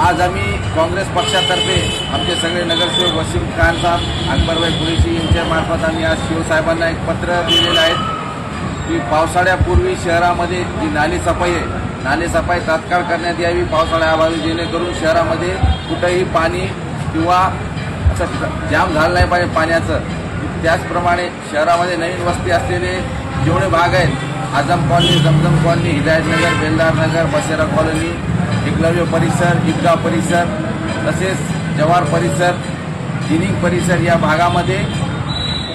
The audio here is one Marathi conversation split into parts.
आज आम्ही काँग्रेस पक्षातर्फे आमचे सगळे नगरसेवक वसीम खान साहेब, अकबरभाई कुरेशी यांच्या मार्फत आम्ही आज शिवसाहेबांना एक पत्र दिलेलं आहे की पावसाळ्यापूर्वी शहरामध्ये जी नाली सफाई आहे, नाली सफाई तात्काळ करण्यात यावी पावसाळ्याअभावी, जेणेकरून शहरामध्ये कुठंही पाणी किंवा असं जाम झालं नाही पाहिजे पाण्याचं. त्याचप्रमाणे शहरामध्ये नवीन वस्ती असलेले जेवढे भाग आहेत, आझम कॉलनी, जमजम कॉलनी, हिदायतनगर, बेलदार नगर, बसेरा कॉलनी, एकलव्य परिसर, ईदगाह परिसर, तसेच जवार परिसर, जिनिंग परिसर या भागामध्ये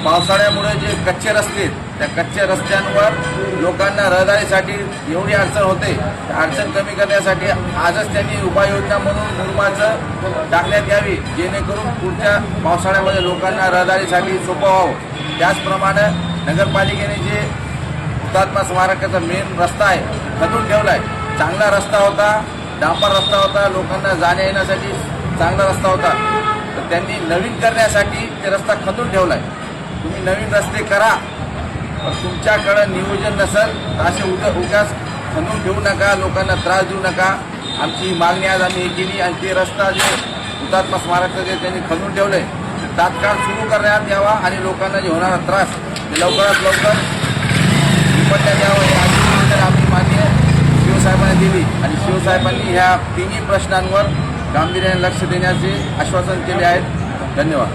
पावसाळ्यामुळे जे कच्चे रस्ते आहेत, त्या कच्च्या रस्त्यांवर लोकांना रहदारीसाठी एवढी अडचण होते. त्या अडचण कमी करण्यासाठी आजच त्यांनी उपाययोजना म्हणून मुरमाचं टाकण्यात यावी, जेणेकरून पुढच्या पावसाळ्यामध्ये लोकांना रहदारीसाठी सोपं व्हावं. त्याचप्रमाणे नगरपालिकेने जे हुतात्मा स्मारकाचा मेन रस्ता आहे खदून ठेवला आहे. चांगला रस्ता होता, डांबर रस्ता होता, लोकांना जाण्या येण्यासाठी चांगला रस्ता होता, तर त्यांनी नवीन करण्यासाठी ते रस्ता खदून ठेवला आहे. तुम्ही नवीन रस्ते करा, पण तुमच्याकडं नियोजन नसेल तर असे उगाच खणून ठेवू नका, लोकांना त्रास देऊ नका. आमची ही मागणी आज आम्ही हे केली आणि ते रस्ता जे हुतात्मा स्मारकाचं जे त्यांनी खणून ठेवलं आहे ते तात्काळ सुरू करण्यात यावा आणि लोकांना जे होणारा त्रास ते लवकरात लवकर निपटण्यात यावं. ही आधी आम्ही मान्य शिवसाहेबांनी दिली आणि शिवसाहेबांनी ह्या तिन्ही प्रश्नांवर गांभीर्याने लक्ष देण्याचे आश्वासन केले आहे. धन्यवाद.